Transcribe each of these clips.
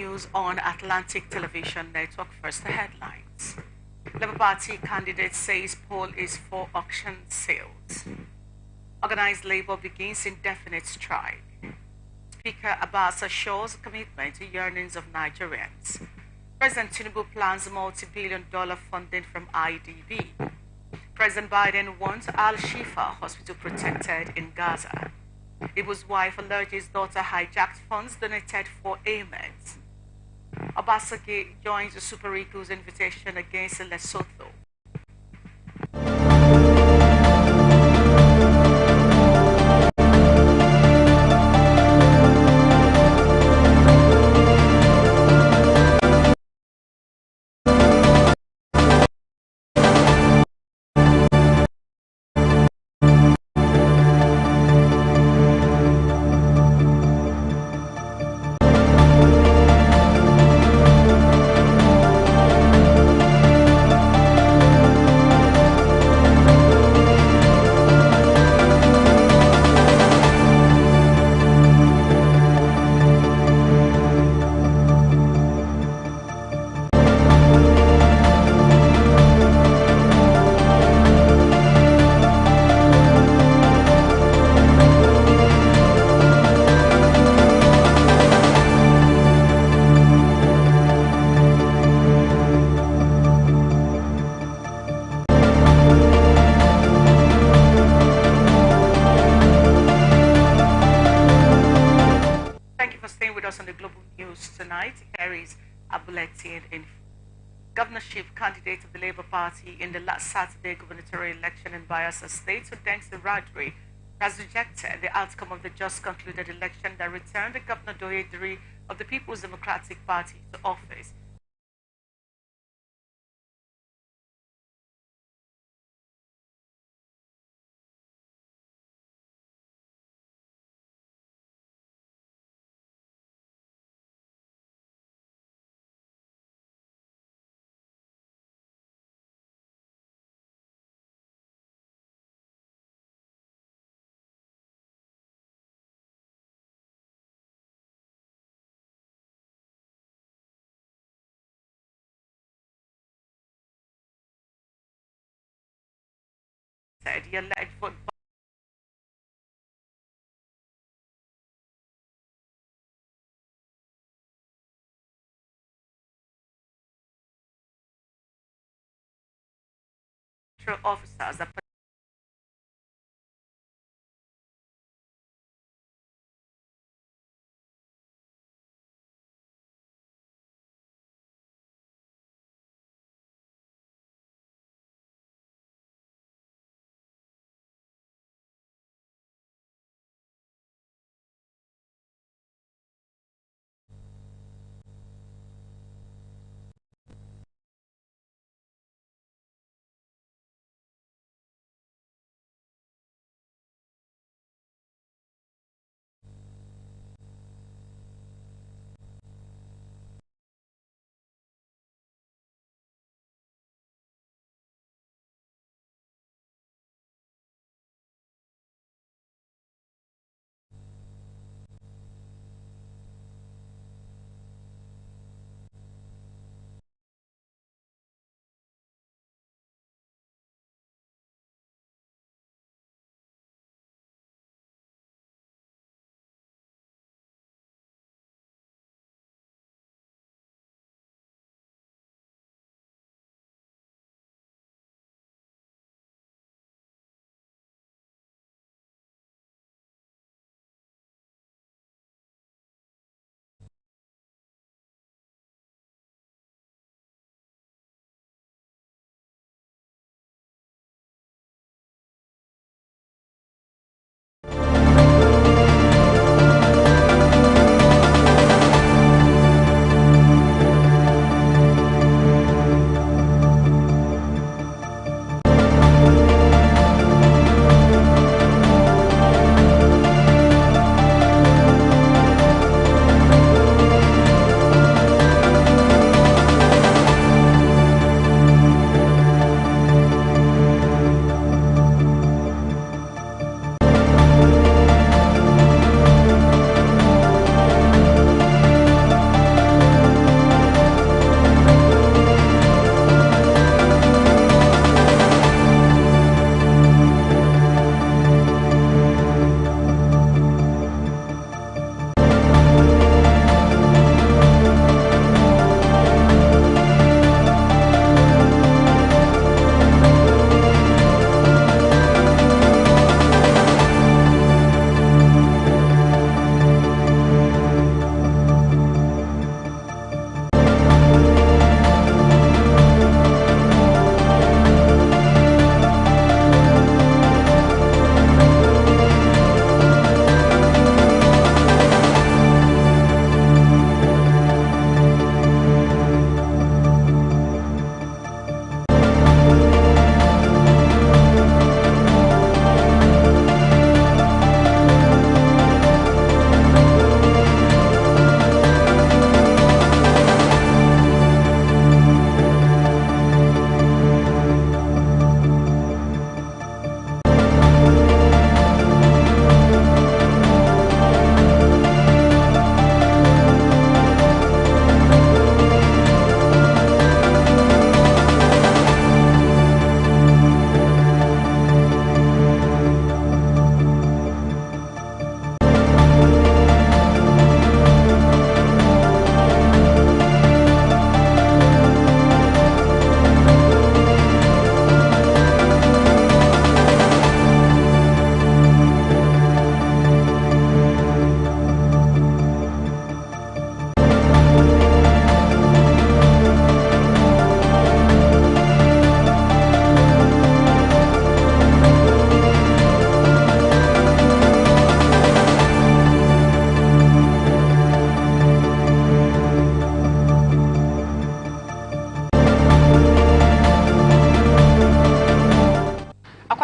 news on Atlantic Television Network. First, the headlines. Labour Party candidate says poll is for auction sales. Organized Labour begins indefinite strike. Speaker Abbas assures commitment to yearnings of Nigerians. President Tinubu plans multi-billion-dollar funding from IDB. President Biden wants Al-Shifa Hospital protected in Gaza. Ibu's wife alleges daughter hijacked funds donated for ailments. Obasaki joins the Super Eagles invitation against Lesotho. Thank you for staying with us on the Global News tonight. Here is a bulletin in governorship candidate of the Labour Party in the last Saturday gubernatorial election in Bayelsa State, Udensi Radri, has rejected the outcome of the just concluded election that returned the Governor Doyediri of the People's Democratic Party to office. Said he alleged football officers that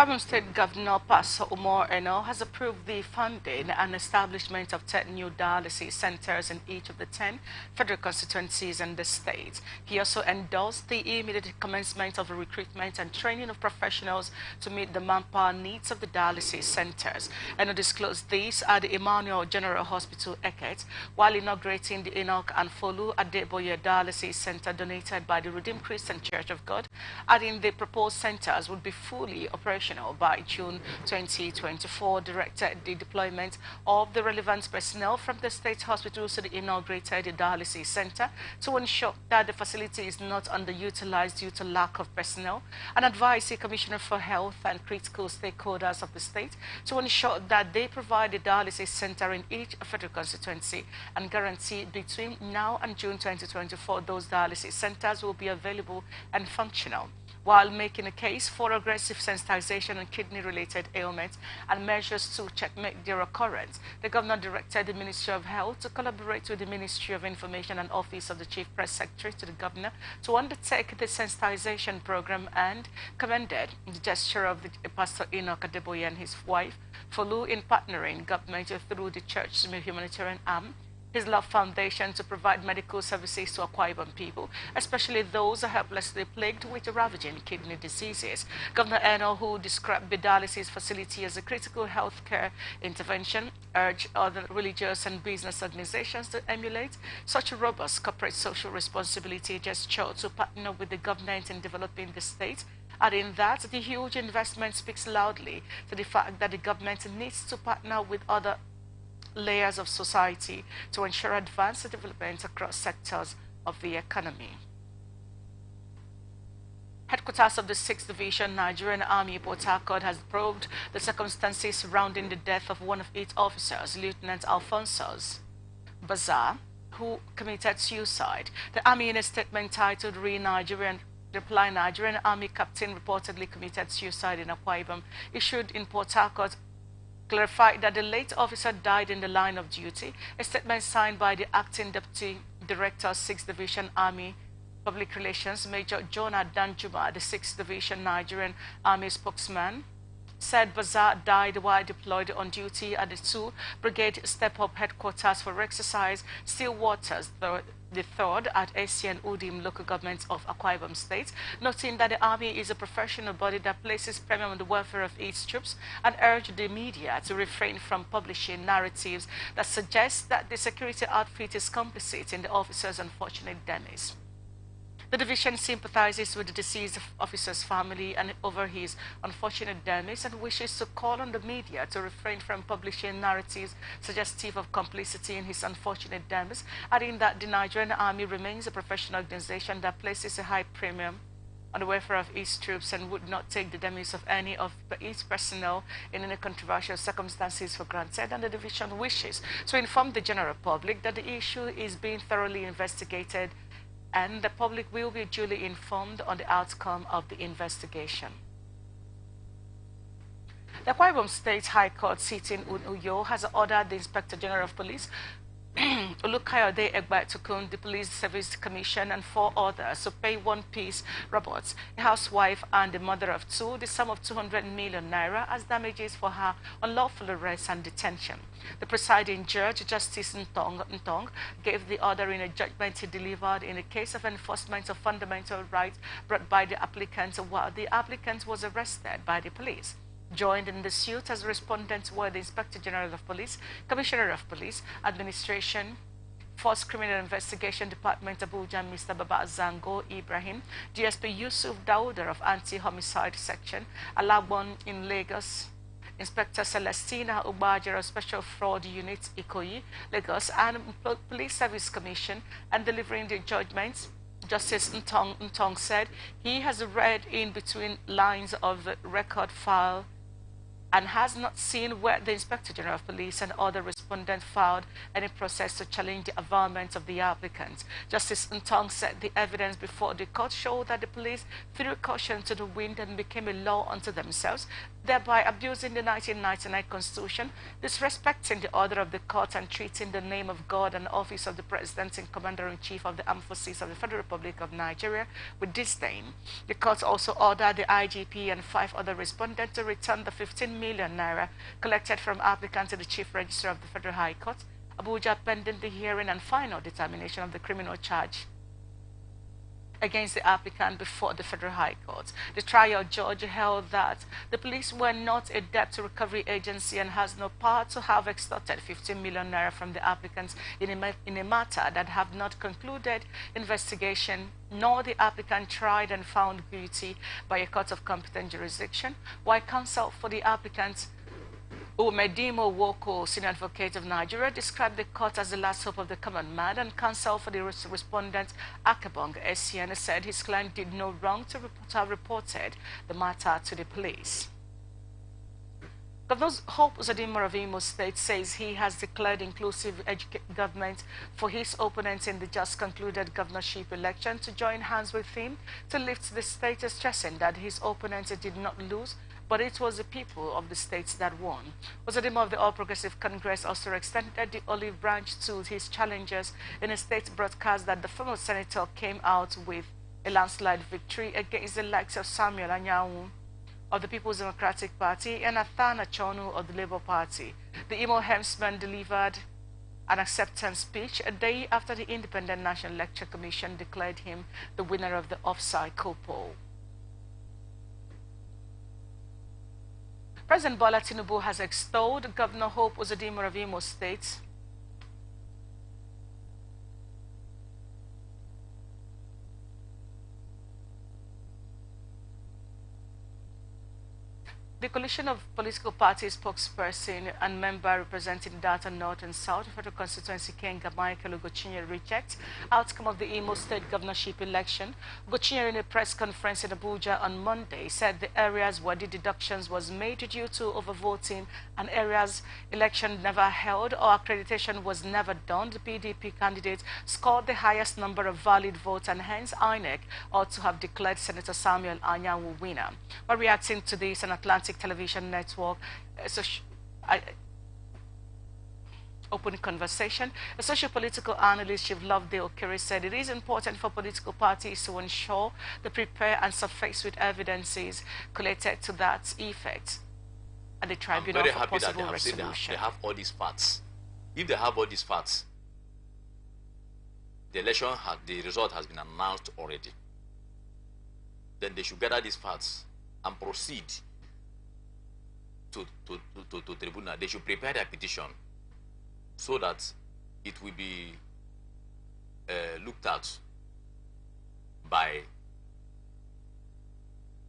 Akwa State Governor Pastor Umar Eno has approved the funding and establishment of 10 new dialysis centers in each of the 10 federal constituencies in the state. He also endorsed the immediate commencement of recruitment and training of professionals to meet the manpower needs of the dialysis centers. Eno disclosed this at the Emmanuel General Hospital, Eket, while inaugurating the Enoch and Folu Adeboye Dialysis Center donated by the Redeemed Christian Church of God, adding the proposed centers would be fully operational by June 2024, directed the deployment of the relevant personnel from the state hospitals to the inaugurated dialysis center to ensure that the facility is not underutilized due to lack of personnel, and advised the Commissioner for Health and critical stakeholders of the state to ensure that they provide a dialysis center in each federal constituency and guarantee between now and June 2024 those dialysis centers will be available and functional, while making a case for aggressive sensitization on kidney-related ailments and measures to checkmate their occurrence. The governor directed the Ministry of Health to collaborate with the Ministry of Information and Office of the Chief Press Secretary to the governor to undertake the sensitization program, and commended the gesture of Pastor Enoch Adeboye and his wife, Folu, in partnering government through the church's humanitarian arm, His Love Foundation, to provide medical services to Akwa Ibom people, especially those helplessly plagued with ravaging kidney diseases. Governor Eno, who described the dialysis facility as a critical healthcare intervention, urged other religious and business organizations to emulate such a robust corporate social responsibility gesture to partner with the government in developing the state, adding that the huge investment speaks loudly to the fact that the government needs to partner with other layers of society to ensure advanced development across sectors of the economy. Headquarters of the 6th Division Nigerian Army, Port Harcourt, has probed the circumstances surrounding the death of one of its officers, Lieutenant Alphonsus Bazar, who committed suicide. The Army, in a statement titled Reply Nigerian Army Captain reportedly committed suicide in Akwa Ibom, issued in Port Harcourt, clarified that the late officer died in the line of duty. A statement signed by the Acting Deputy Director, 6th Division Army Public Relations, Major Jonah Danjuma, the 6th Division Nigerian Army spokesman, said Bazar died while deployed on duty at the 2 Brigade Step-Up Headquarters for exercise Stillwaters, the 3rd at ACN Udim local government of Akwa Ibom State, noting that the Army is a professional body that places premium on the welfare of its troops, and urged the media to refrain from publishing narratives that suggest that the security outfit is complicit in the officer's unfortunate demise. The division sympathizes with the deceased officer's family and over his unfortunate demise, and wishes to call on the media to refrain from publishing narratives suggestive of complicity in his unfortunate demise, adding that the Nigerian Army remains a professional organization that places a high premium on the welfare of its troops and would not take the demise of any of its personnel in any controversial circumstances for granted, and the division wishes to inform the general public that the issue is being thoroughly investigated and the public will be duly informed on the outcome of the investigation. The Akwa Ibom State High Court sitting in Uyo has ordered the Inspector General of Police, Olukayode Egbatukun, the Police Service Commission, and 4 others to pay one-piece robots, a housewife and the mother of 2, the sum of 200 million naira as damages for her unlawful arrest and detention. The presiding judge, Justice Ntong, gave the order in a judgment he delivered in a case of enforcement of fundamental rights brought by the applicant while the applicant was arrested by the police. Joined in the suit as respondents were the Inspector General of Police, Commissioner of Police, Administration, Force Criminal Investigation Department Abuja, Mr. Baba Zango Ibrahim, DSP Yusuf Dauda of Anti-Homicide Section, Alagbon in Lagos, Inspector Celestina Ubajer of Special Fraud Unit, Ikoyi, Lagos, and Police Service Commission, and delivering the judgments. Justice Ntong said he has read in between lines of the record file and has not seen where the Inspector General of Police and other respondents filed any process to challenge the avowalment of the applicants. Justice Ntong said the evidence before the court showed that the police threw caution to the wind and became a law unto themselves, thereby abusing the 1999 Constitution, disrespecting the order of the court, and treating the name of God and office of the President and Commander-in-Chief of the Armed Forces of the Federal Republic of Nigeria with disdain. The court also ordered the IGP and 5 other respondents to return the 15 million naira collected from applicants to the Chief Registrar of the Federal High Court, Abuja, pending the hearing and final determination of the criminal charge against the applicant before the Federal High Court. The trial judge held that the police were not a debt recovery agency and has no power to have extorted 15 million naira from the applicants in a matter that have not concluded investigation, nor the applicant tried and found guilty by a court of competent jurisdiction, while counsel for the applicants Umedimo Woko, senior advocate of Nigeria, described the court as the last hope of the common man, and counsel for the respondent, Akabong SCN, said his client did no wrong to have reported the matter to the police. Governor Hope Uzodinma of Imo State says he has declared inclusive government for his opponents in the just concluded governorship election to join hands with him to lift the state, stressing that his opponents did not lose, but it was the people of the states that won. Uzodinma of the All Progressive Congress also extended the olive branch to his challengers in a state broadcast that the former senator came out with a landslide victory against the likes of Samuel Anyanwu of the People's Democratic Party and Athana Chonu of the Labour Party. The Imo Hemsman delivered an acceptance speech a day after the Independent National Electoral Commission declared him the winner of the off-cycle poll. President Bola Tinubu has extolled Governor Hope Uzodinma of Imo State The coalition of political parties spokesperson and member representing Delta North and South Federal Constituency Kenga Michael Ugochinyere rejects outcome of the Imo State governorship election. Ugochinyere, in a press conference in Abuja on Monday, said the areas where the deductions was made due to overvoting and areas election never held or accreditation was never done, the PDP candidate scored the highest number of valid votes, and hence INEC ought to have declared Senator Samuel Anyanwu winner. While reacting to this, an Atlantic Television Network open conversation, a socio-political analyst, Chief Lovedale Okere, said it is important for political parties to ensure they prepare and surface with evidences collated to that effect at the tribunal for possible resolution. They have all these facts. If they have all these facts, the result has been announced already. Then they should gather these facts and proceed to tribunal. They should prepare their petition so that it will be looked at by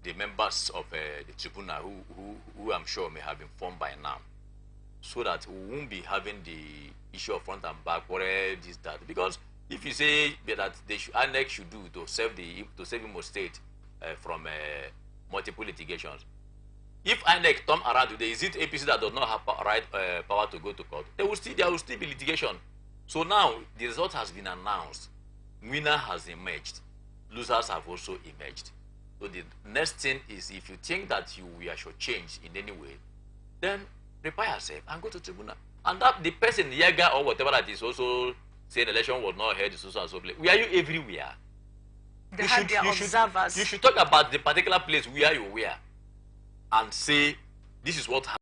the members of the tribunal who I'm sure may have been formed by now, so that we won't be having the issue of front and back, what this, that. Because if you say that INEC should do to save Imo State from multiple litigations, if INEC come around today, is it APC that does not have power to go to court? There will still be litigation. So now the result has been announced. Winner has emerged. Losers have also emerged. So the next thing is, if you think that we are shortchanged in any way, then prepare yourself and go to tribunal. And that the person, Yaga or whatever that is also saying the election was not held, so and so place. Where are you everywhere? They have their observers. You should talk about the particular place where you were and say, this is what happened.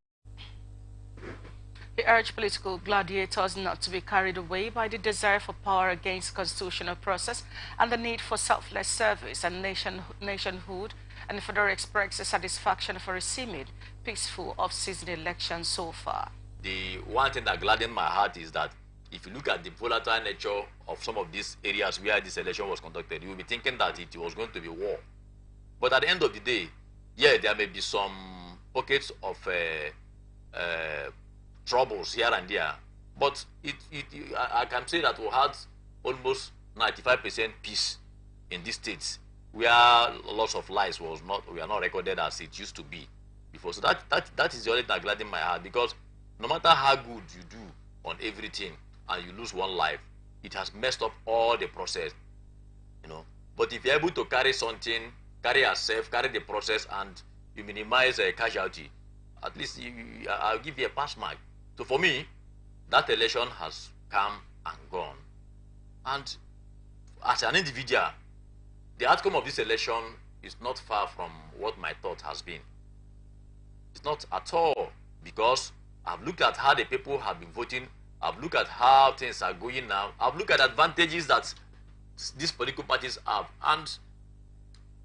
He urged political gladiators not to be carried away by the desire for power against constitutional process and the need for selfless service and nationhood, and further expressed satisfaction for a seeming peaceful off-season election so far. The one thing that gladdens my heart is that if you look at the volatile nature of some of these areas where this election was conducted, you will be thinking that it was going to be war. But at the end of the day, yeah, there may be some pockets of troubles here and there, but I can say that we had almost 95% peace in these states, where lots of lies were not recorded as it used to be before. So that is the only thing that gladdens my heart, because no matter how good you do on everything and you lose one life, it has messed up all the process, you know. But if you're able to carry something, carry yourself, carry the process, and you minimize a casualty, at least I'll give you a pass mark. So for me, that election has come and gone. And as an individual, the outcome of this election is not far from what my thought has been. It's not at all, because I've looked at how the people have been voting. I've looked at how things are going now. I've looked at advantages that these political parties have, and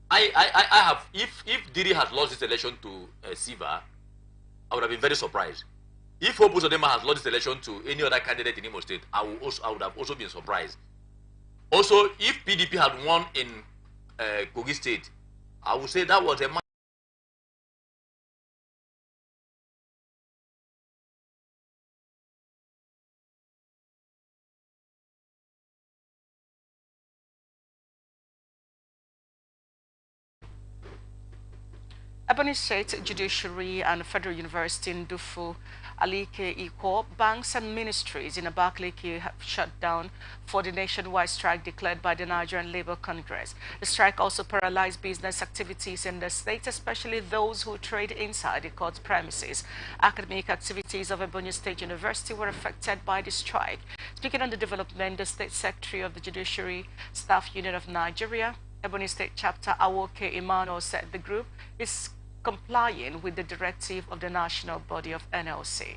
I have. If Diri had lost this election to Siva, I would have been very surprised. If Hope Uzodinma has lost this election to any other candidate in Imo State, I would have also been surprised. Also, if PDP had won in Kogi State, I would say that was a Ebony State Judiciary and Federal University in Dufu, Alike Iko, banks and ministries in Abakaliki have shut down for the nationwide strike declared by the Nigerian Labour Congress. The strike also paralyzed business activities in the state, especially those who trade inside the court premises. Academic activities of Ebony State University were affected by the strike. Speaking on the development, the State Secretary of the Judiciary Staff Union of Nigeria, Ebony State Chapter Awoke Emmanuel, said the group is complying with the directive of the national body of NLC.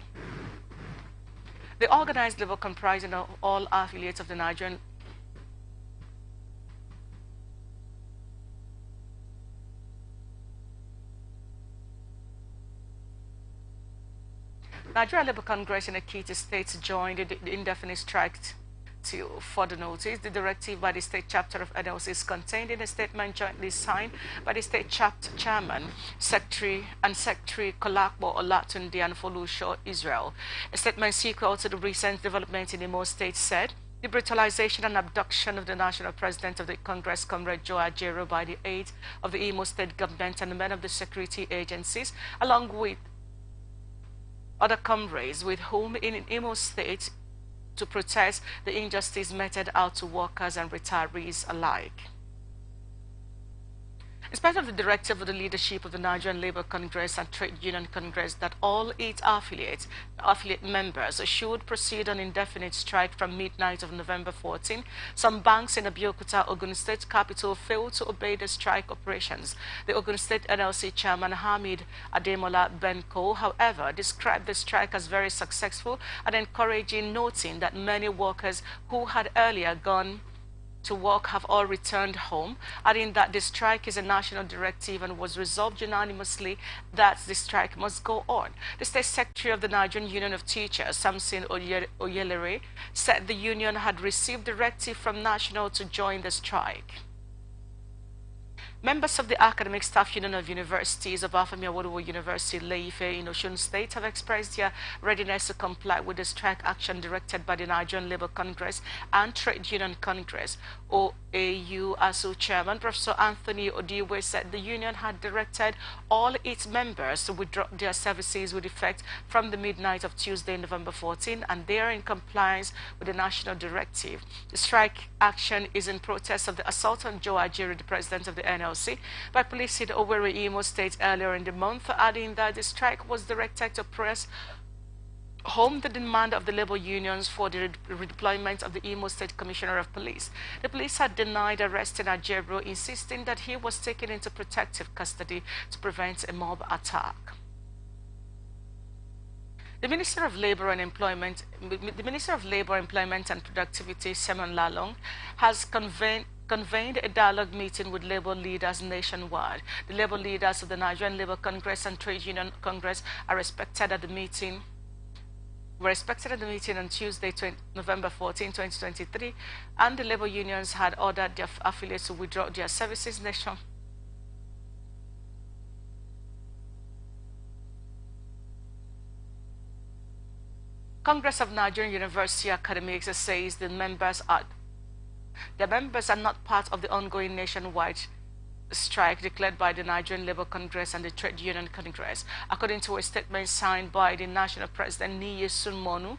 The organized labor comprising of all affiliates of the Nigerian Labour Congress in Ekiti State joined the indefinite strike till further notice. The directive by the state chapter of NLC is contained in a statement jointly signed by the state chapter chairman, secretary Kolakbo Olatunde and Folusho Israel. A statement sequel to the recent development in Imo State said the brutalization and abduction of the national president of the Congress, Comrade Joe Ajero, by the aid of the Imo State government and the men of the security agencies, along with other comrades with whom in Imo State to protest the injustice meted out to workers and retirees alike. In spite of the directive of the leadership of the Nigerian Labour Congress and Trade Union Congress that all 8 affiliate members should proceed on indefinite strike from midnight of November 14, some banks in Abeokuta, Ogun State capital, failed to obey the strike operations. The Ogun State NLC chairman Hamid Ademola Benko, however, described the strike as very successful and encouraging, noting that many workers who had earlier gone to work have all returned home, adding that the strike is a national directive and was resolved unanimously that the strike must go on. The State Secretary of the Nigerian Union of Teachers, Samson Oyelere, said the union had received directive from national to join the strike. Members of the Academic Staff Union of Universities of Afami Awolowo University, Leife in Osun State have expressed their readiness to comply with the strike action directed by the Nigerian Labour Congress and Trade Union Congress. OAU ASU Chairman Professor Anthony Odiwe said the union had directed all its members to withdraw their services with effect from the midnight of Tuesday, November 14, and they are in compliance with the national directive. The strike action is in protest of the assault on Joe Ajiri, the president of the NLC, by police in Owerri, Imo State earlier in the month, adding that the strike was directed to press home the demand of the labor unions for the redeployment of the Imo State Commissioner of Police. The police had denied arresting Ajero, insisting that he was taken into protective custody to prevent a mob attack. The Minister of Labour and Employment, and Productivity, Simon Lalong, has convened a dialogue meeting with labour leaders nationwide. The labour leaders of the Nigerian Labour Congress and Trade Union Congress were expected at the meeting on Tuesday, November 14, 2023, and the labour unions had ordered their affiliates to withdraw their services nationwide. Congress of Nigerian University Academics says the members are not part of the ongoing nationwide strike declared by the Nigerian Labour Congress and the Trade Union Congress. According to a statement signed by the national president Niyi Sunmonu,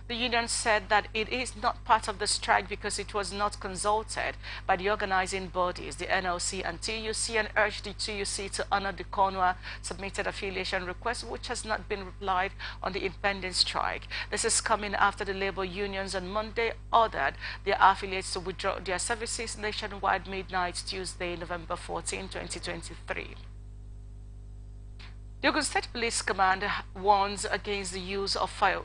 the union said that it is not part of the strike because it was not consulted by the organizing bodies, the NLC and TUC, and urged the TUC to honor the CONWA submitted affiliation request, which has not been replied on the impending strike. This is coming after the labor unions on Monday ordered their affiliates to withdraw their services nationwide midnight Tuesday, November 14, 2023. The Ogun State Police Command warns against the use of fire.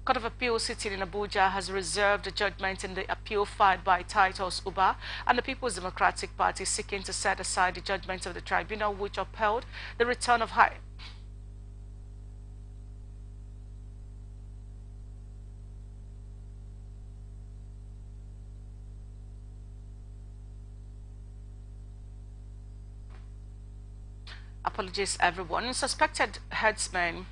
Court of Appeal sitting in Abuja has reserved judgment in the appeal filed by Titus Uba and the People's Democratic Party seeking to set aside the judgment of the tribunal which upheld the return of high. Apologies everyone. Suspected herdsmen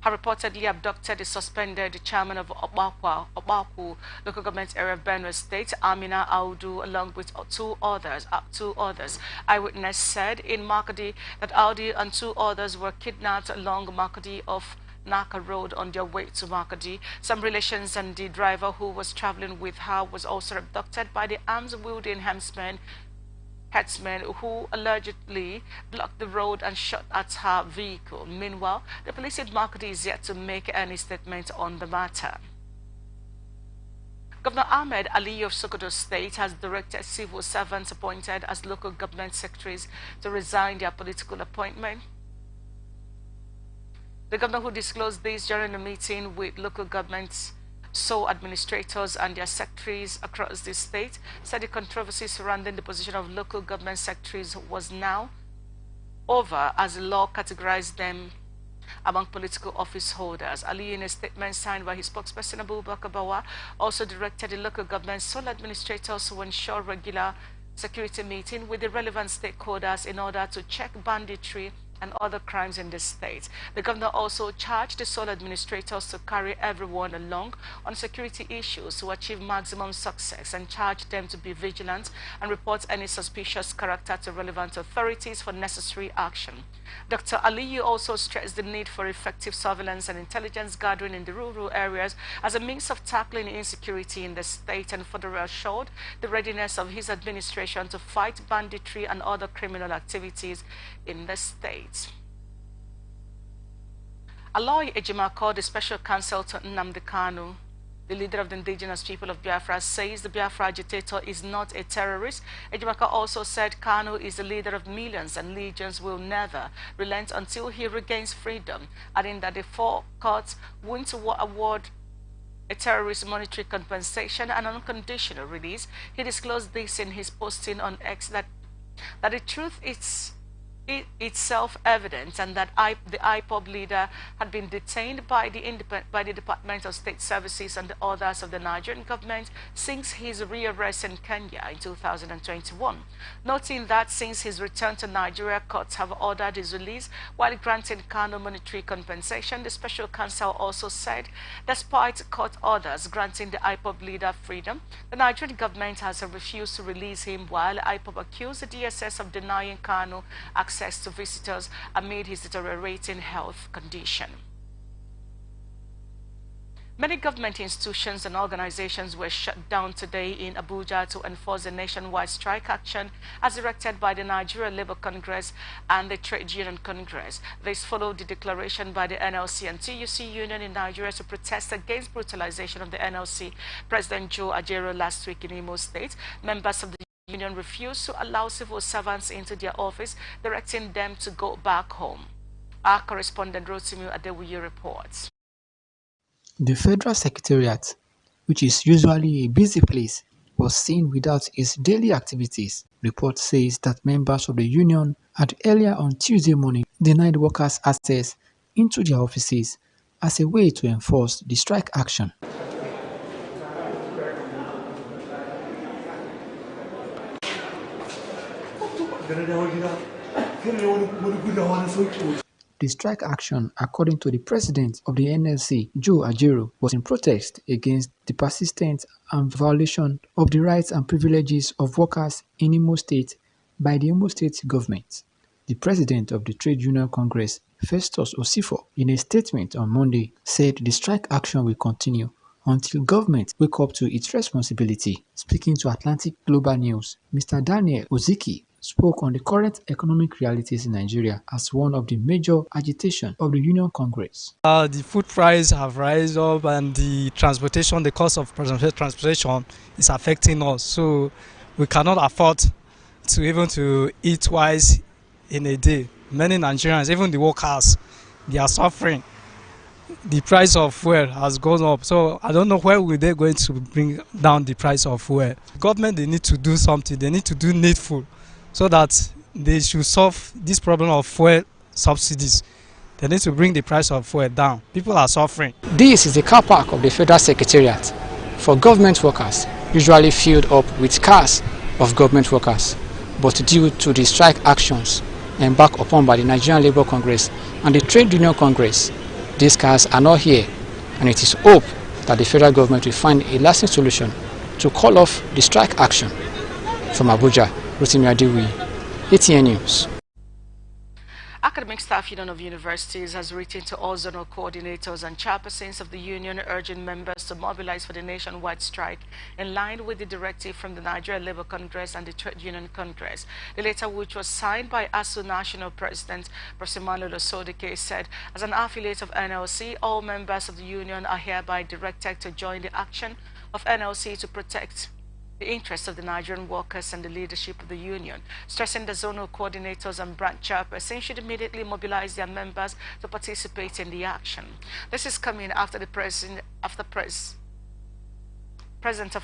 have reportedly abducted the suspended chairman of Obaku local government area of Benue State, Amina Audu, along with two others. Eyewitness said in Makadi that Audi and two others were kidnapped along Makadi off Naka Road on their way to Makadi. Some relations and the driver who was traveling with her was also abducted by the arms-wielding herdsmen who allegedly blocked the road and shot at her vehicle. Meanwhile, the police in Makadi is yet to make any statement on the matter. Governor Ahmed Ali of Sokoto State has directed civil servants appointed as local government secretaries to resign their political appointment. The governor, who disclosed this during a meeting with local governments, administrators and their secretaries across the state, said the controversy surrounding the position of local government secretaries was now over as the law categorized them among political office holders. Ali, in a statement signed by his spokesperson Abubakar Bawa, also directed the local government sole administrators to ensure regular security meeting with the relevant stakeholders in order to check banditry and other crimes in the state. The governor also charged the sole administrators to carry everyone along on security issues to achieve maximum success and charged them to be vigilant and report any suspicious character to relevant authorities for necessary action. Dr. Aliyu also stressed the need for effective surveillance and intelligence gathering in the rural areas as a means of tackling insecurity in the state, and further assured the readiness of his administration to fight banditry and other criminal activities in the state. Aloy Ejima called the special counsel to Nnamdi Kanu, the leader of the indigenous people of Biafra, says the Biafra agitator is not a terrorist. Ejimaka also said Kanu is the leader of millions and legions will never relent until he regains freedom, adding that the four courts won't award a terrorist monetary compensation and unconditional release. He disclosed this in his posting on X that the truth is it's self-evident and that the IPOB leader had been detained by the Department of State Services and the others of the Nigerian government since his rearrest in Kenya in 2021. Noting that since his return to Nigeria, courts have ordered his release while granting Kanu monetary compensation. The special counsel also said despite court orders granting the IPOB leader freedom, the Nigerian government has refused to release him, while IPOB accused the DSS of denying Kanu access to visitors amid his deteriorating health condition. Many government institutions and organizations were shut down today in Abuja to enforce a nationwide strike action as directed by the Nigeria Labour Congress and the Trade Union Congress. This followed the declaration by the NLC and TUC union in Nigeria to protest against brutalization of the NLC President Joe Ajero last week in Imo State. Members of the union refused to allow civil servants into their office, directing them to go back home. Our correspondent Rotimi Adewuyi reports. The Federal Secretariat, which is usually a busy place, was seen without its daily activities. Report says that members of the union had earlier on Tuesday morning denied workers access into their offices as a way to enforce the strike action. The strike action, according to the president of the NLC, Joe Ajaero, was in protest against the persistent and violation of the rights and privileges of workers in Imo State by the Imo State government. The president of the Trade Union Congress, Festus Osifo, in a statement on Monday, said the strike action will continue until government wake up to its responsibility. Speaking to Atlantic Global News, Mr. Daniel Oziki spoke on the current economic realities in Nigeria as one of the major agitation of the Union Congress. The food price have risen up, and the transportation, the cost of transportation is affecting us. So we cannot afford to even to eat twice in a day. Many Nigerians, even the workers, they are suffering. The price of fuel has gone up, so I don't know where will they going to bring down the price of fuel. Government, they need to do something. They need to do needful so that they should solve this problem of fuel subsidies. They need to bring the price of fuel down. People are suffering. This is the car park of the Federal Secretariat for government workers, usually filled up with cars of government workers. But due to the strike actions embarked upon by the Nigerian Labour Congress and the Trade Union Congress, these cars are not here, and it is hope that the federal government will find a lasting solution to call off the strike action. From Abuja, Rotimi Adewi, ATN News. Academic Staff Union of Universities has written to all zonal coordinators and chairpersons of the union urging members to mobilize for the nationwide strike in line with the directive from the Nigeria Labour Congress and the Trade Union Congress. The letter, which was signed by ASU National President Prosimano Losodike, said, as an affiliate of NLC, all members of the union are hereby directed to join the action of NLC to protect the interests of the Nigerian workers and the leadership of the union, stressing the zonal coordinators and branch chairpersons should immediately mobilize their members to participate in the action. This is coming after the president of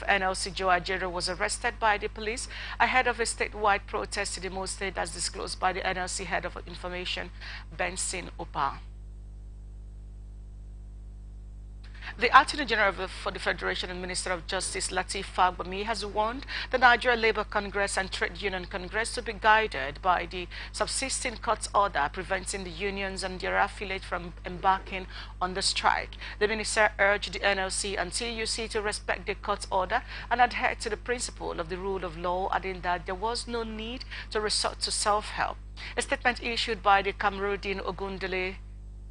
NLC, Joe Ajaero, was arrested by the police ahead of a statewide protest in the Imo State, as disclosed by the NLC head of information, Benson Opa. The Attorney General for the Federation and Minister of Justice, Lateef Fagbemi, has warned the Nigeria Labour Congress and Trade Union Congress to be guided by the subsisting court order preventing the unions and their affiliates from embarking on the strike. The minister urged the NLC and TUC to respect the court order and adhere to the principle of the rule of law, adding that there was no need to resort to self-help. A statement issued by the Kamrudin Ogundele,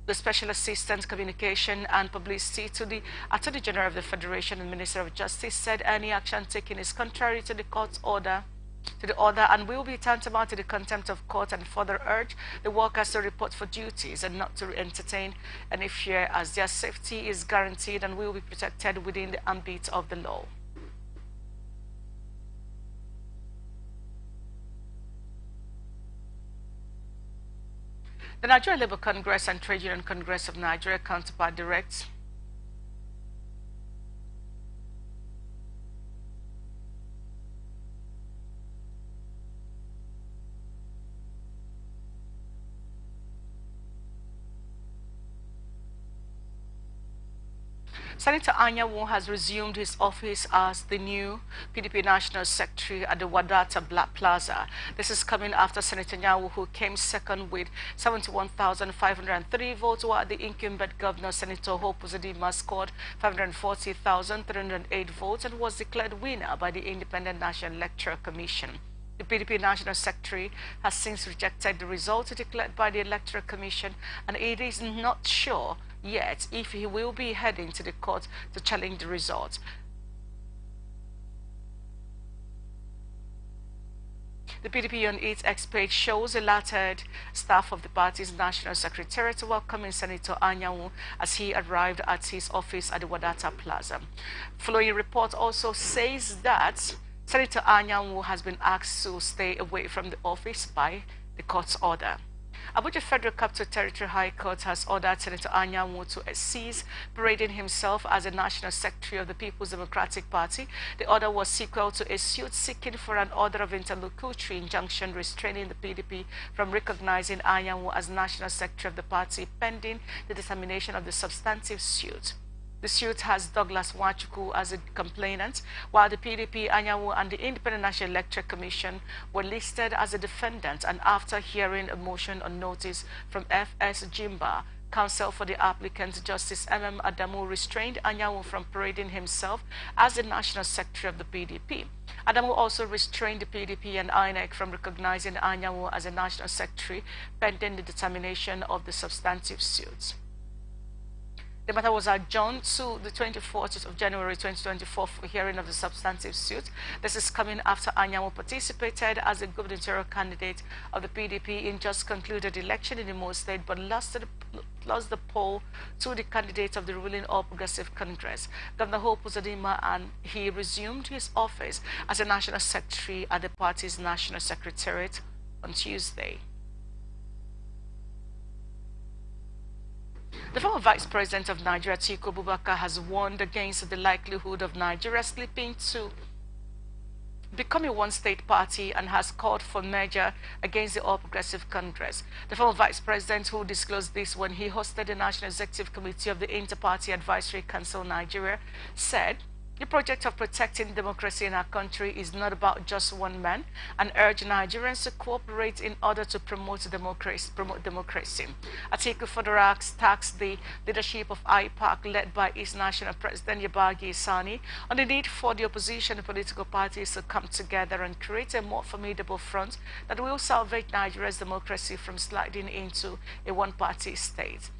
the Special Assistant Communication and Publicity to the Attorney General of the Federation and Minister of Justice, said any action taken is contrary to the court's order, and will be tantamount to the contempt of court, and further urge the workers to report for duties and not to entertain any fear, as their safety is guaranteed and will be protected within the ambit of the law. The Nigeria Labour Congress and Trade Union Congress of Nigeria counterpart directs Senator Anyanwu has resumed his office as the new PDP National Secretary at the Wadata Black Plaza. This is coming after Senator Anyanwu, who came second with 71,503 votes, while the incumbent governor, Senator Hope Uzodinma, scored 540,308 votes and was declared winner by the Independent National Electoral Commission. The PDP National Secretary has since rejected the results declared by the Electoral Commission, and it is not sure yet if he will be heading to the court to challenge the results. The PDP on its X page shows a lettered staff of the party's National Secretariat welcoming Senator Anyanwu as he arrived at his office at the Wadata Plaza. Following report also says that Senator Anyanwu has been asked to stay away from the office by the court's order. Abuja Federal Capital Territory High Court has ordered Senator Anyanwu to cease parading himself as a National Secretary of the People's Democratic Party. The order was sequel to a suit seeking for an order of interlocutory injunction restraining the PDP from recognizing Anyanwu as National Secretary of the party pending the determination of the substantive suit. The suit has Douglas Wachuku as a complainant, while the PDP, Anyanwu, and the Independent National Electoral Commission were listed as a defendant. And after hearing a motion on notice from FS Jimba, counsel for the applicant, Justice M.M. Adamu, restrained Anyanwu from parading himself as the National Secretary of the PDP. Adamu also restrained the PDP and INEC from recognizing Anyanwu as a National Secretary pending the determination of the substantive suits. The matter was adjourned to the 24th of January 2024 for hearing of the substantive suit. This is coming after Anyanwu participated as a gubernatorial candidate of the PDP in just concluded election in Imo State, but lost the poll to the candidate of the ruling All Progressive Congress, Governor Hope Uzodinma, and he resumed his office as a national secretary at the party's national secretariat on Tuesday. The former Vice President of Nigeria, Atiku Abubakar, has warned against the likelihood of Nigeria slipping to become a one-state party and has called for merger against the All Progressive Congress. The former Vice President, who disclosed this when he hosted the National Executive Committee of the Inter-Party Advisory Council Nigeria, said, "The project of protecting democracy in our country is not about just one man," and urged Nigerians to cooperate in order to promote democracy. Atiku further tasked the leadership of IPAC, led by its national president Yabagi Sani, on the need for the opposition and political parties to come together and create a more formidable front that will salvage Nigeria's democracy from sliding into a one-party state.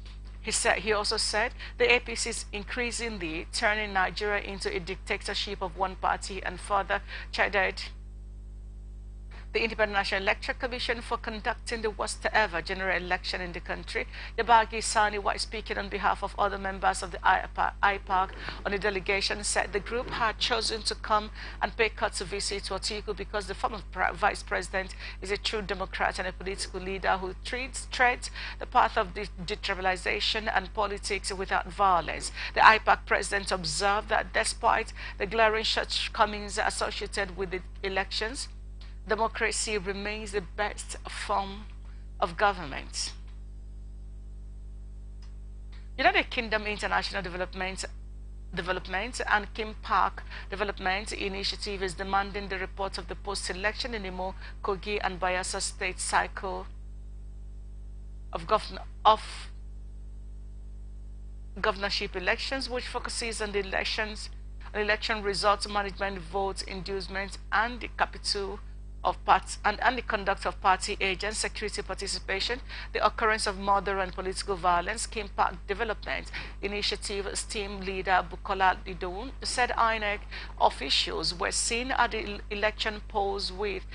He also said the APC is increasingly turning Nigeria into a dictatorship of one party, and further chided the Independent National Electoral Commission for conducting the worst ever general election in the country. Yabagi Sani, while speaking on behalf of other members of the IPAC on the delegation, said the group had chosen to come and pay courtesy visit to Atiku because the former vice president is a true Democrat and a political leader who treads the path of detribalization and politics without violence. The IPAC president observed that despite the glaring shortcomings associated with the elections, democracy remains the best form of government. United Kingdom International Development and Kim Park Development Initiative is demanding the report of the post-election in Imo, Kogi, and Bayelsa state cycle of governorship elections, which focuses on the election results, management, votes, inducements, and the capital of parts and the conduct of party agents, security participation, the occurrence of murder and political violence. Kim Park Development Initiative's team leader Bukola Didoun said INEC officials were seen at the election polls with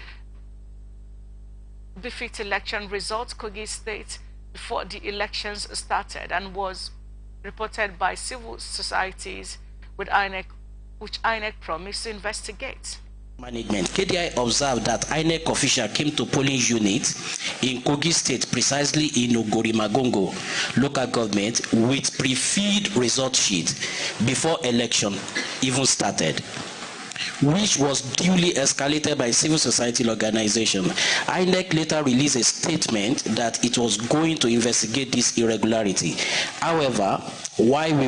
befit election results Kogi State before the elections started, and was reported by civil societies with INEC, which INEC promised to investigate. Management. KDI observed that INEC official came to polling units in Kogi State, precisely in Ogorimagongo local government, with pre-filled result sheet before election even started, which was duly escalated by civil society organization. INEC later released a statement that it was going to investigate this irregularity. However, while we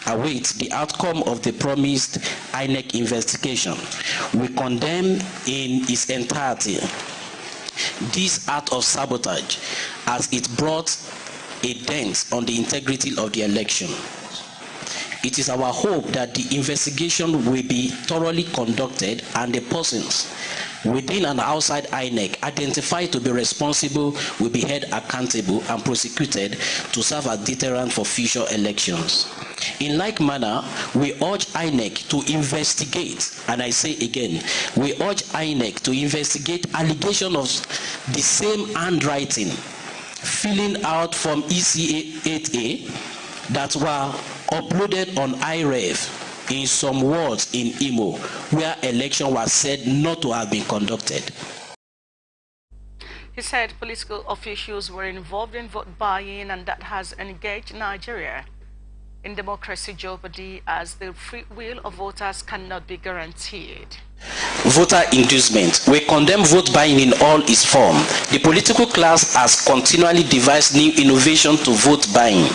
await the outcome of the promised INEC investigation, we condemn in its entirety this act of sabotage, as it brought a dent on the integrity of the election. It is our hope that the investigation will be thoroughly conducted and the persons within and outside INEC identified to be responsible will be held accountable and prosecuted to serve as deterrent for future elections. In like manner, we urge INEC to investigate, and I say again, we urge INEC to investigate allegations of the same handwriting filling out from ECA 8A that were uploaded on IREF in some wards in Imo, where election was said not to have been conducted. He said political officials were involved in vote buying, and that has engaged Nigeria in democracy jeopardy, as the free will of voters cannot be guaranteed. Voter inducement. We condemn vote buying in all its form. The political class has continually devised new innovation to vote buying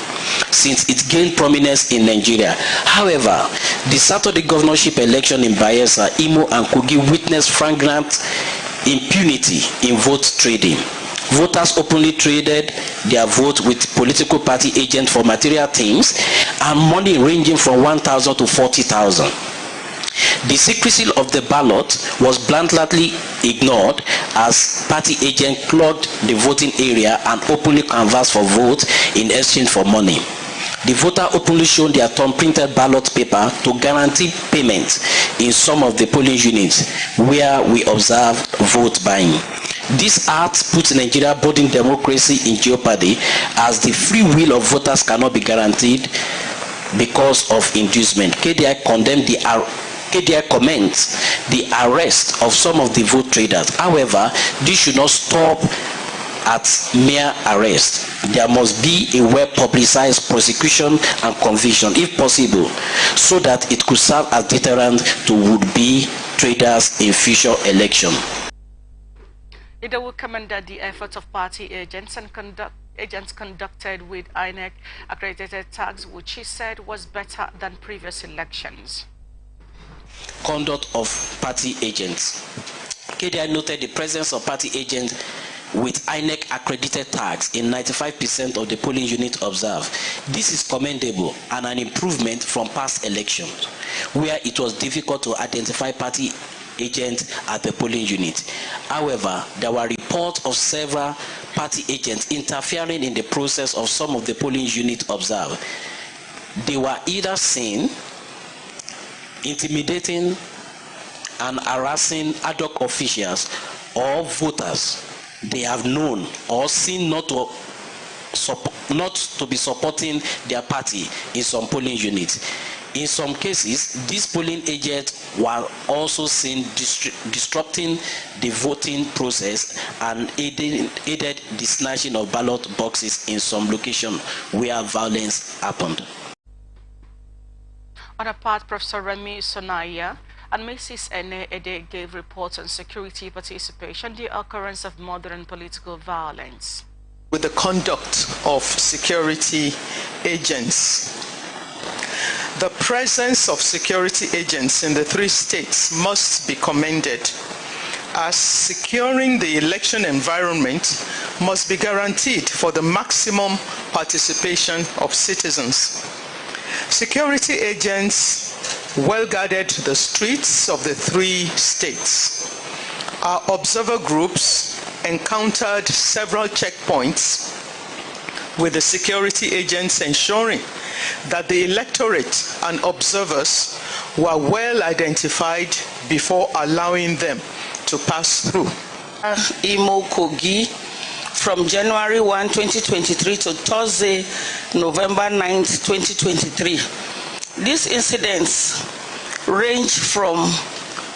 since it gained prominence in Nigeria. However, the Saturday governorship election in Bayelsa, Imo, and Kogi witnessed flagrant impunity in vote trading. Voters openly traded their vote with political party agents for material things and money ranging from 1,000 to 40,000. The secrecy of the ballot was bluntly ignored as party agents clogged the voting area and openly canvassed for votes in exchange for money. The voter openly showed their thumb-printed ballot paper to guarantee payment in some of the polling units where we observed vote buying. This act puts Nigeria voting democracy in jeopardy as the free will of voters cannot be guaranteed because of inducement. KDI commends the arrest of some of the vote traders. However, this should not stop at mere arrest. There must be a well-publicized prosecution and conviction, if possible, so that it could serve as deterrent to would-be traders in future election. It will commend the efforts of party agents and agents conducted with INEC accredited tags, which he said was better than previous elections. Conduct of party agents. KDI noted the presence of party agents with INEC accredited tags in 95% of the polling units observed. This is commendable and an improvement from past elections, where it was difficult to identify party agents at the polling unit. However, there were reports of several party agents interfering in the process of some of the polling units observed. They were either seen intimidating and harassing ad hoc officials or voters they have known or seen not to be supporting their party in some polling units. In some cases, these polling agents were also seen disrupting the voting process and aided the snatching of ballot boxes in some locations where violence happened. On a part, Professor Remy Sonaya and Mrs. Ene Ede gave reports on security participation, the occurrence of modern political violence. With the conduct of security agents, the presence of security agents in the 3 states must be commended, as securing the election environment must be guaranteed for the maximum participation of citizens. Security agents well guarded the streets of the 3 states. Our observer groups encountered several checkpoints with the security agents ensuring that the electorate and observers were well identified before allowing them to pass through. Imo Kogi from January 1, 2023 to Thursday, November 9, 2023. These incidents range from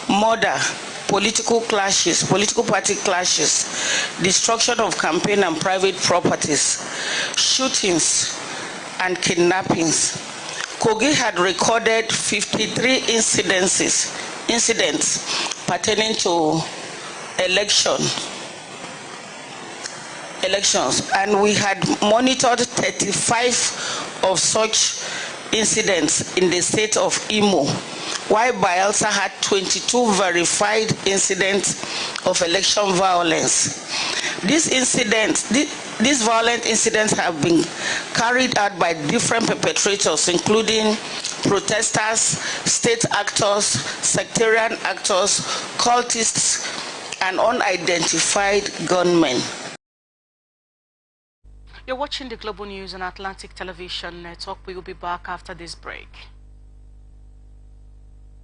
murder, political clashes, political party clashes, destruction of campaign and private properties, shootings, and kidnappings. Kogi had recorded 53 incidents pertaining to elections, and we had monitored 35 of such incidents in the state of Imo, while Bayelsa had 22 verified incidents of election violence. These violent incidents have been carried out by different perpetrators, including protesters, state actors, sectarian actors, cultists, and unidentified gunmen. You're watching the Global News on Atlantic Television Network. We will be back after this break.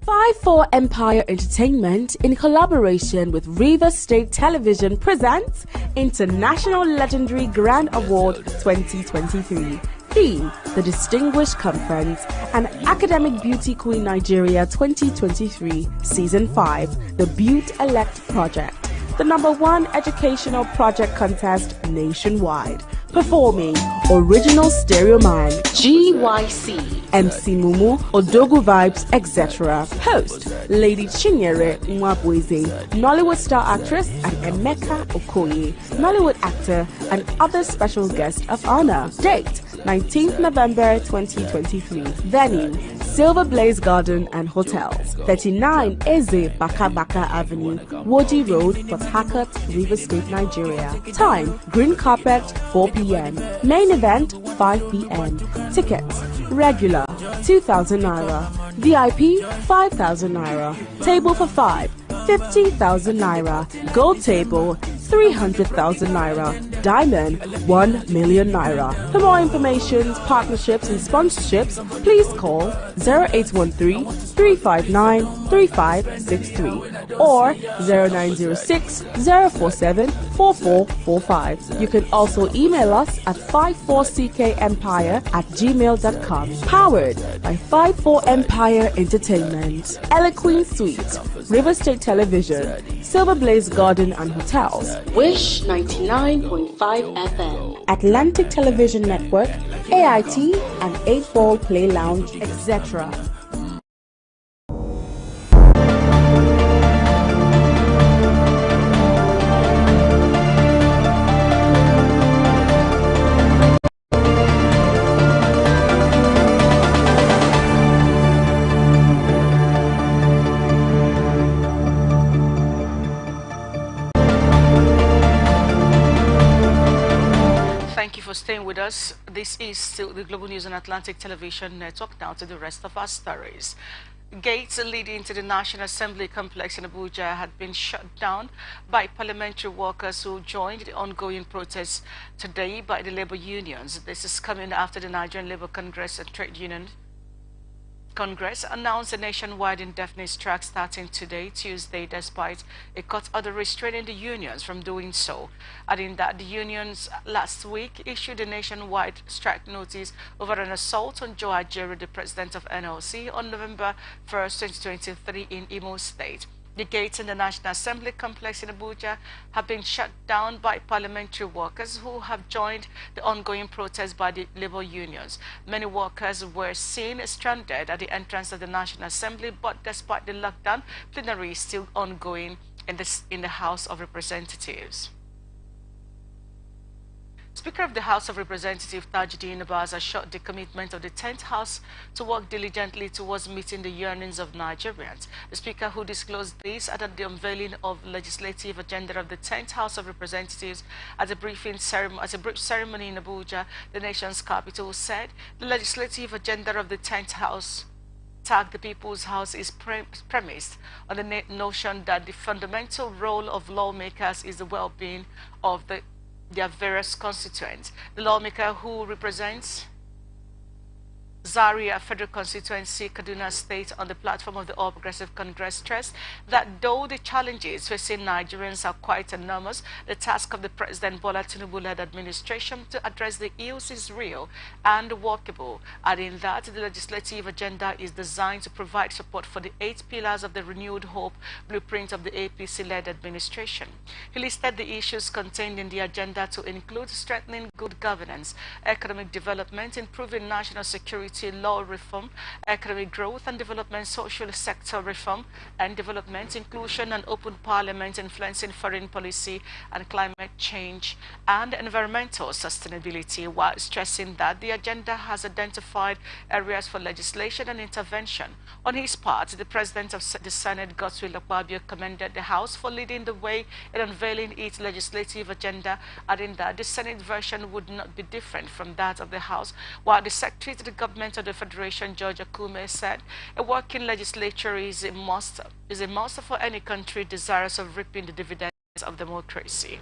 5-4 Empire Entertainment, in collaboration with River State Television, presents International Legendary Grand Award 2023. Theme: The Distinguished Conference, and Academic Beauty Queen Nigeria 2023, Season 5, The Beauty Elect Project, the #1 educational project contest nationwide. Performing Original Stereo Man, GYC, MC Mumu, Odogu Vibes, etc. Host Lady Chinyere Nwabweze, Nollywood star actress, and Emeka Okoye, Nollywood actor, and other special guests of honor. Date 19th November 2023. Venue Silver Blaze Garden and Hotels, 39 Eze Baka Baka Avenue, Woji Road, Port Harcourt, Rivers State, Nigeria. Time Green Carpet, 4 p.m. Main event 5 p.m. Tickets regular 2,000 naira, VIP 5,000 naira, table for 5 50,000 naira, gold table 300,000 naira, diamond 1 million naira. For more information, partnerships and sponsorships, please call 0813-359-3563 or 0906-047-4445. You can also email us at 54ckempire@gmail.com. Powered by 54 Empire Entertainment. Eloquent Suite, River State Television, Silver Blaze Garden and Hotels, Wish 99.5 FM, Atlantic Television Network, AIT and 8 Ball Play Lounge, etc. Thank you for staying with us. This is still the Global News and Atlantic Television Network. Now to the rest of our stories. Gates leading to the National Assembly complex in Abuja had been shut down by parliamentary workers who joined the ongoing protests today by the labor unions. This is coming after the Nigerian Labour Congress and Trade Union Congress announced a nationwide indefinite strike starting today, Tuesday, despite a court order restraining the unions from doing so, adding that the unions last week issued a nationwide strike notice over an assault on Joe Ajero, the president of NLC, on November 1st, 2023 in Imo State. The gates in the National Assembly complex in Abuja have been shut down by parliamentary workers who have joined the ongoing protest by the labor unions. Many workers were seen stranded at the entrance of the National Assembly, but despite the lockdown, plenary is still ongoing in the House of Representatives. Speaker of the House of Representatives Tajuddin Abbas assured the commitment of the 10th House to work diligently towards meeting the yearnings of Nigerians. The Speaker, who disclosed this at the unveiling of legislative agenda of the 10th House of Representatives at a brief ceremony in Abuja, the nation's capital, said the legislative agenda of the 10th House tagged the People's House is premised on the notion that the fundamental role of lawmakers is the well-being of their various constituents. The lawmaker who represents Zaria Federal Constituency, Kaduna State, on the platform of the All Progressive Congress, stressed that though the challenges facing Nigerians are quite enormous, the task of the President Bola Tinubu-led administration to address the ills is real and workable, adding that the legislative agenda is designed to provide support for the 8 pillars of the renewed hope blueprint of the APC-led administration. He listed the issues contained in the agenda to include strengthening good governance, economic development, improving national security, law reform, economic growth and development, social sector reform and development, inclusion and open parliament, influencing foreign policy and climate change and environmental sustainability, while stressing that the agenda has identified areas for legislation and intervention. On his part, the President of the Senate, Godswill Akpabio, commended the House for leading the way in unveiling its legislative agenda, adding that the Senate version would not be different from that of the House, while the Secretary to the Government of the Federation, George Akume, said a working legislature is a must for any country desirous of reaping the dividends of democracy.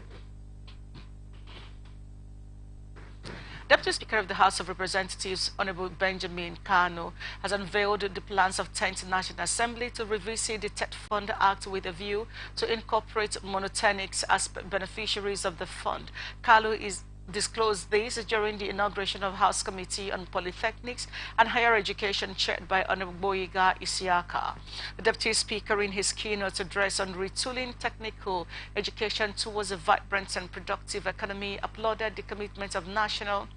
Deputy Speaker of the House of Representatives, Honorable Benjamin Kano, has unveiled the plans of 10th National Assembly to revisit the TET Fund Act with a view to incorporate monotonics as beneficiaries of the fund. Kano is disclosed this during the inauguration of House Committee on Polytechnics and Higher Education chaired by Honorable Boyega Isiaka. The Deputy Speaker, in his keynote address on retooling technical education towards a vibrant and productive economy, applauded the commitment of national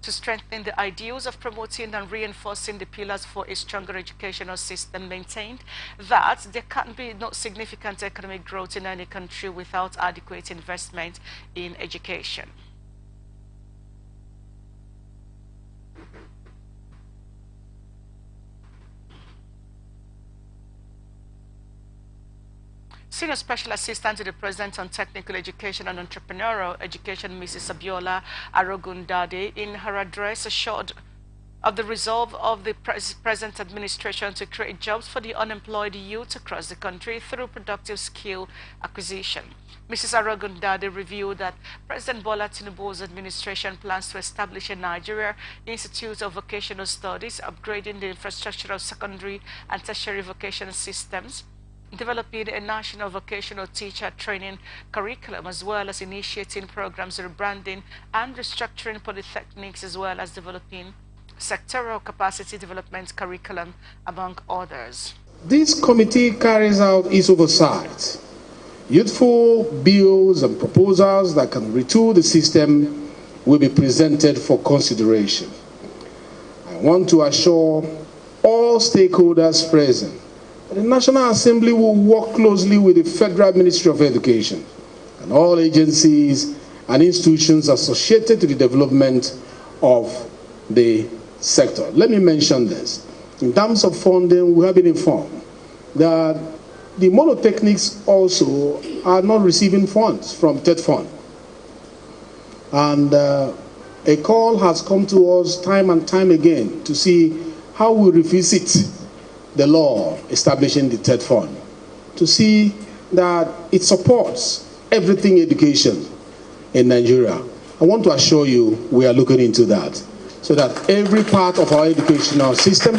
to strengthen the ideals of promoting and reinforcing the pillars for a stronger educational system, maintained that there can be no significant economic growth in any country without adequate investment in education. Senior Special Assistant to the President on Technical Education and Entrepreneurial Education, Mrs. Abiola Arogundade, in her address assured of the resolve of the present administration to create jobs for the unemployed youth across the country through productive skill acquisition. Mrs. Arogundade revealed that President Bola Tinubu's administration plans to establish a Nigeria Institute of Vocational Studies, upgrading the infrastructure of secondary and tertiary vocational systems, developing a national vocational teacher training curriculum, as well as initiating programs rebranding and restructuring polytechnics, as well as developing sectoral capacity development curriculum, among others. This committee carries out its oversight. Youthful bills and proposals that can retool the system will be presented for consideration. I want to assure all stakeholders present the National Assembly will work closely with the Federal Ministry of Education and all agencies and institutions associated to the development of the sector. Let me mention this. In terms of funding, we have been informed that the monotechnics also are not receiving funds from TED Fund. And a call has come to us time and time again to see how we revisit the law establishing the TED Fund, to see that it supports everything education in Nigeria. I want to assure you we are looking into that, so that every part of our educational system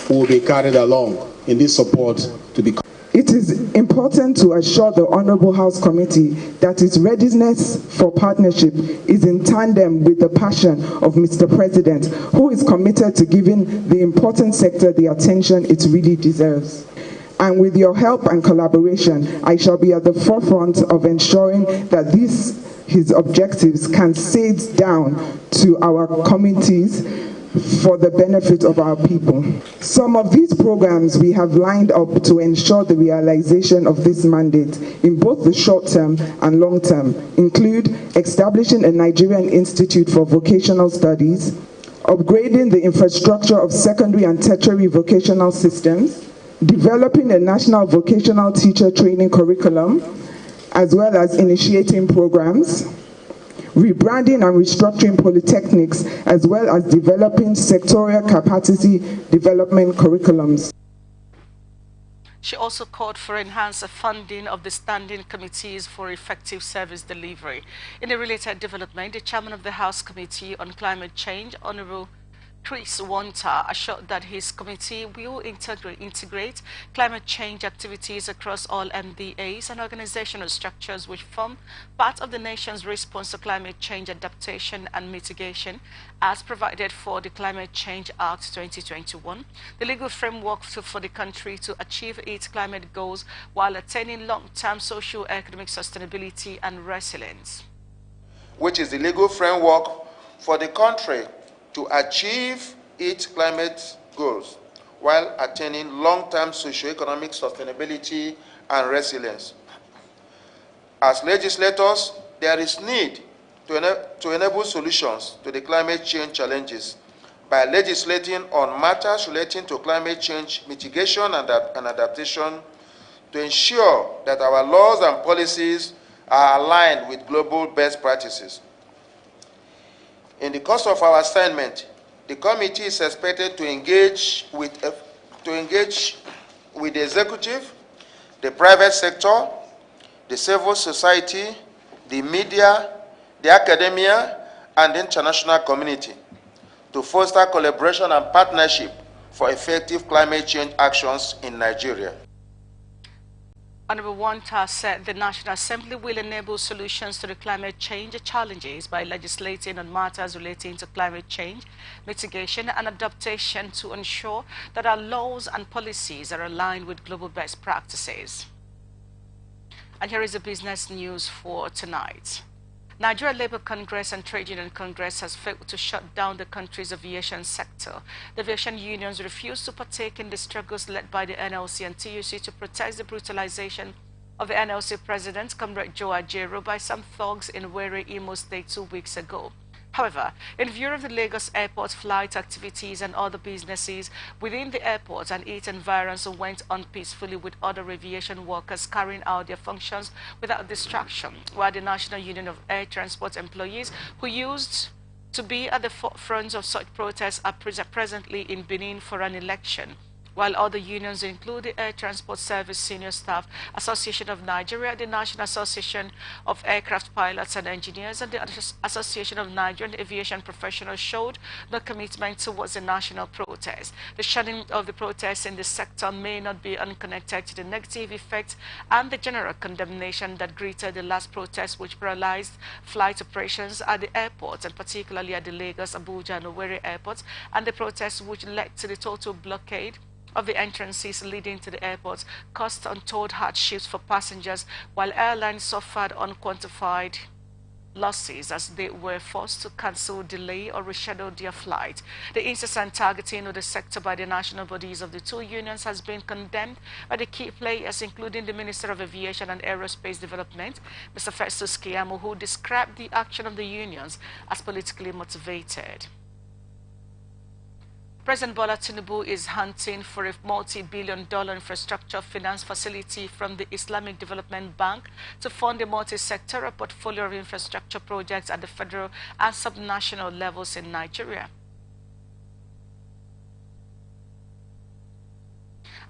will be carried along in this support to be. It is important to assure the Honorable House Committee that its readiness for partnership is in tandem with the passion of Mr. President, who is committed to giving the important sector the attention it really deserves. And with your help and collaboration, I shall be at the forefront of ensuring that his objectives can sage down to our communities for the benefit of our people. Some of these programs we have lined up to ensure the realization of this mandate in both the short term and long term include establishing a Nigerian Institute for Vocational Studies, upgrading the infrastructure of secondary and tertiary vocational systems, developing a national vocational teacher training curriculum, as well as initiating programs, rebranding and restructuring polytechnics, as well as developing sectorial capacity development curriculums. She also called for enhanced funding of the standing committees for effective service delivery. In a related development, the chairman of the House Committee on Climate Change, Honorable Chris Wanta, assured that his committee will integrate climate change activities across all MDAs and organizational structures which form part of the nation's response to climate change adaptation and mitigation, as provided for the Climate Change Act 2021, the legal framework for the country to achieve its climate goals while attaining long-term socio-economic sustainability and resilience. Which is the legal framework for the country to achieve its climate goals while attaining long-term socio-economic sustainability and resilience. As legislators, there is need to enable solutions to the climate change challenges by legislating on matters relating to climate change mitigation and adaptation to ensure that our laws and policies are aligned with global best practices. In the course of our assignment, the committee is expected to engage with the executive, the private sector, the civil society, the media, the academia, and the international community to foster collaboration and partnership for effective climate change actions in Nigeria. Honorable Wanta said the National Assembly will enable solutions to the climate change challenges by legislating on matters relating to climate change, mitigation and adaptation to ensure that our laws and policies are aligned with global best practices. And here is the business news for tonight. Nigeria Labour Congress and Trade Union Congress has failed to shut down the country's aviation sector. The aviation unions refused to partake in the struggles led by the NLC and TUC to protest the brutalization of the NLC president, Comrade Joe Ajero, by some thugs in Were, Imo State 2 weeks ago. However, in view of the Lagos airport flight activities and other businesses within the airport and its environs went on peacefully, with other aviation workers carrying out their functions without distraction, while the National Union of Air Transport Employees, who used to be at the forefront of such protests, are presently in Benin for an election, while other unions include the Air Transport Service Senior Staff Association of Nigeria, the National Association of Aircraft Pilots and Engineers, and the Association of Nigerian Aviation Professionals, showed no commitment towards the national protest. The shutting of the protests in the sector may not be unconnected to the negative effects and the general condemnation that greeted the last protest, which paralyzed flight operations at the airports, and particularly at the Lagos, Abuja, and Owerri airports, and the protests which led to the total blockade of the entrances leading to the airports caused untold hardships for passengers, while airlines suffered unquantified losses as they were forced to cancel, delay, or reschedule their flight. The incessant targeting of the sector by the national bodies of the two unions has been condemned by the key players, including the Minister of Aviation and Aerospace Development, Mr. Festus Keyamo, who described the action of the unions as politically motivated. President Bola Tinubu is hunting for a multi-billion-dollar infrastructure finance facility from the Islamic Development Bank to fund a multi-sectoral portfolio of infrastructure projects at the federal and subnational levels in Nigeria.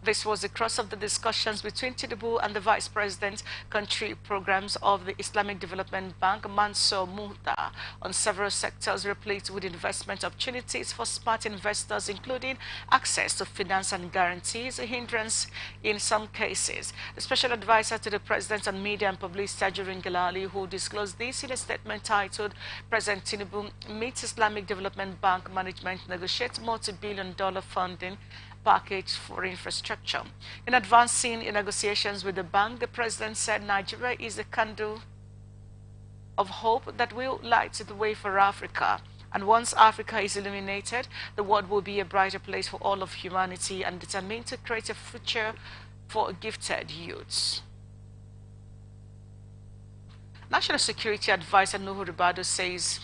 This was the crux of the discussions between Tinubu and the Vice President Country Programs of the Islamic Development Bank, Mansour Muhtar, on several sectors replete with investment opportunities for smart investors, including access to finance and guarantees, a hindrance in some cases. The Special Advisor to the President on Media and Publicity, Ajurin Galali, who disclosed this in a statement titled "President Tinubu Meets Islamic Development Bank Management Negotiates Multi-Billion-Dollar Funding Package for Infrastructure." In advancing negotiations with the bank, the president said Nigeria is a candle of hope that will light the way for Africa. And once Africa is illuminated, the world will be a brighter place for all of humanity, and determined to create a future for gifted youths. National Security Advisor Nuhu Ribadu says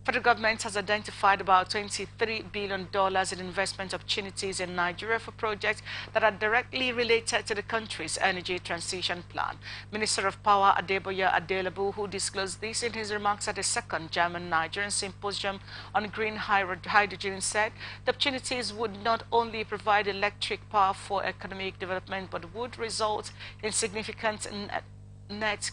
federal government has identified about $23 billion in investment opportunities in Nigeria for projects that are directly related to the country's energy transition plan. Minister of Power Adeboye Adelebu, who disclosed this in his remarks at the second German-Nigerian Symposium on Green Hydrogen, said the opportunities would not only provide electric power for economic development, but would result in significant net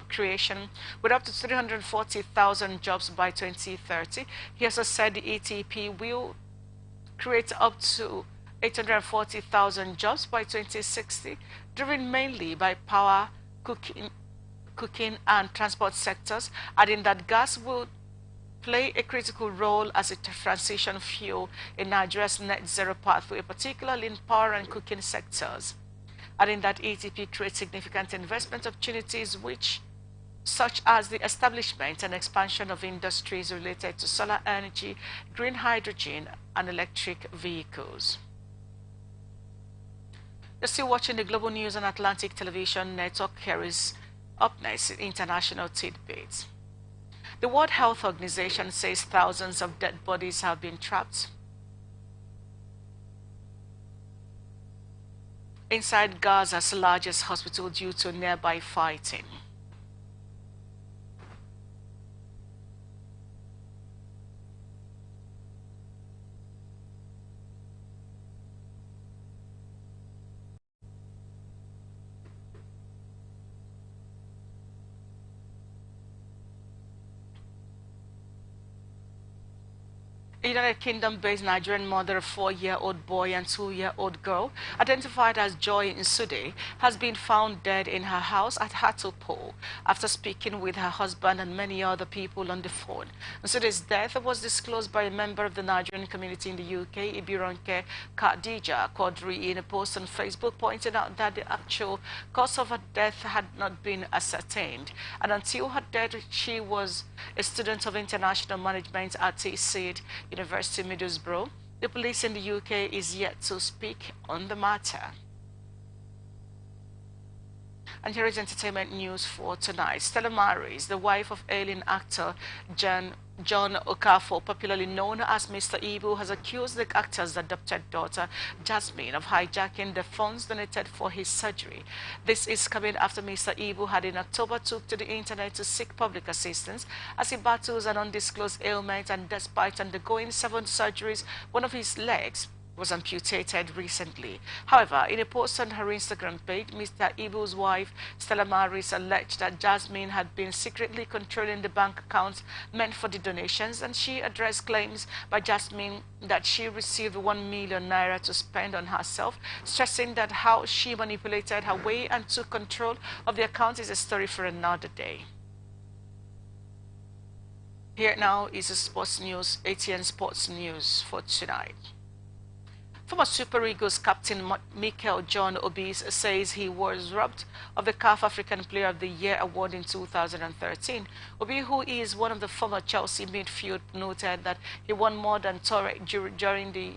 creation with up to 340,000 jobs by 2030. He also said the ETP will create up to 840,000 jobs by 2060, driven mainly by power, cooking and transport sectors, adding that gas will play a critical role as a transition fuel in Nigeria's net zero pathway, particularly in power and cooking sectors. Adding that ETP creates significant investment opportunities, such as the establishment and expansion of industries related to solar energy, green hydrogen, and electric vehicles. You're still watching the Global News on Atlantic Television Network. Here is up next international tidbits. The World Health Organization says thousands of dead bodies have been trapped inside Gaza's largest hospital due to nearby fighting. A United Kingdom-based Nigerian mother of 4-year-old boy and 2-year-old girl, identified as Joy Nsude, has been found dead in her house at Hartlepool after speaking with her husband and many other people on the phone. Nsude's death was disclosed by a member of the Nigerian community in the UK, Ibironke Khadija Quadri, in a post on Facebook, pointing out that the actual cause of her death had not been ascertained, and until her death, she was a student of international management at TCID University Middlesbrough. The police in the UK is yet to speak on the matter. And here is entertainment news for tonight. Stella Maris, the wife of alien actor John Okafor, popularly known as Mr. Ibu, has accused the actor's adopted daughter, Jasmine, of hijacking the funds donated for his surgery. This is coming after Mr. Ibu had in October took to the internet to seek public assistance as he battles an undisclosed ailment, and despite undergoing 7 surgeries, one of his legs was amputated recently. However, in a post on her Instagram page, Mr. Ibu's wife, Stella Maris, alleged that Jasmine had been secretly controlling the bank accounts meant for the donations, and she addressed claims by Jasmine that she received 1 million naira to spend on herself, stressing that how she manipulated her way and took control of the account is a story for another day. Here now is the sports news, ATN Sports News for tonight. Former Super Eagles captain Michael John Obis says he was robbed of the CAF African Player of the Year award in 2013. Obi, who is one of the former Chelsea midfield, noted that he won more than Torre during the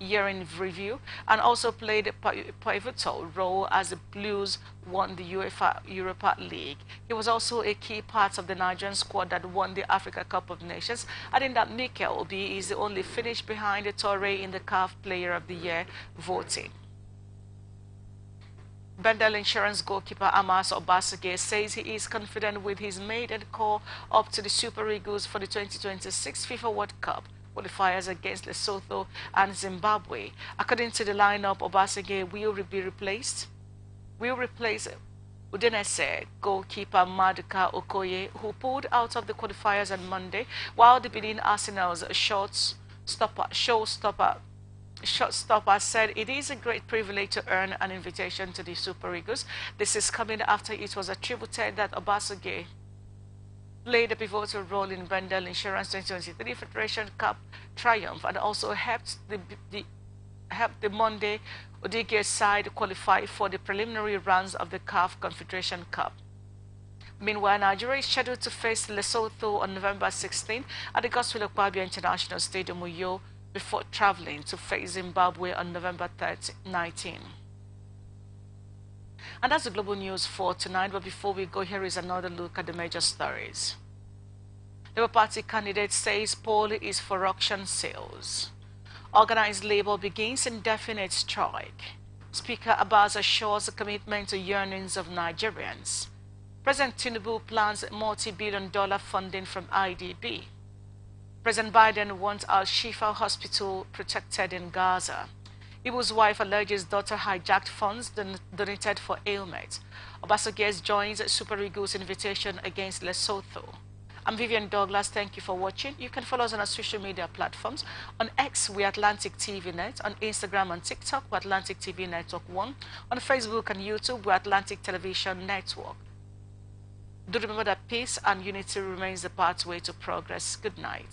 year in review and also played a pivotal role as the Blues won the UEFA Europa League. He was also a key part of the Nigerian squad that won the Africa Cup of Nations, adding that Mikel Obi is the only finish behind the Torre in the CAF Player of the Year voting. Bendel Insurance goalkeeper Amas Obasage says he is confident with his maiden call up to the Super Eagles for the 2026 FIFA World Cup qualifiers against Lesotho and Zimbabwe. According to the lineup, Obasage will replace Udinese goalkeeper Maduka Okoye, who pulled out of the qualifiers on Monday, while the Benin Arsenal's showstopper said it is a great privilege to earn an invitation to the Super Eagles. This is coming after it was attributed that Obasage played a pivotal role in Bendel Insurance 2023 Federation Cup triumph and also helped the Monday Odige side qualify for the preliminary rounds of the CAF Confederation Cup. Meanwhile, Nigeria is scheduled to face Lesotho on November 16 at the Godswill Akpabio International Stadium, Uyo, before traveling to face Zimbabwe on November 19. And that's the global news for tonight. But before we go, here is another look at the major stories. Labour Party candidate says poll is for auction sales. Organized labor begins indefinite strike. Speaker Abbas assures a commitment to yearnings of Nigerians. President Tinubu plans multi-billion-dollar funding from IDB. President Biden wants Al-Shifa Hospital protected in Gaza. Ibu's wife alleges daughter hijacked funds donated for ailment. Obasage joins Super Eagles' invitation against Lesotho. I'm Vivian Douglas. Thank you for watching. You can follow us on our social media platforms. On X, we're Atlantic TV Net. On Instagram and TikTok, we're Atlantic TV Network 1. On Facebook and YouTube, we're Atlantic Television Network. Do remember that peace and unity remains the pathway to progress. Good night.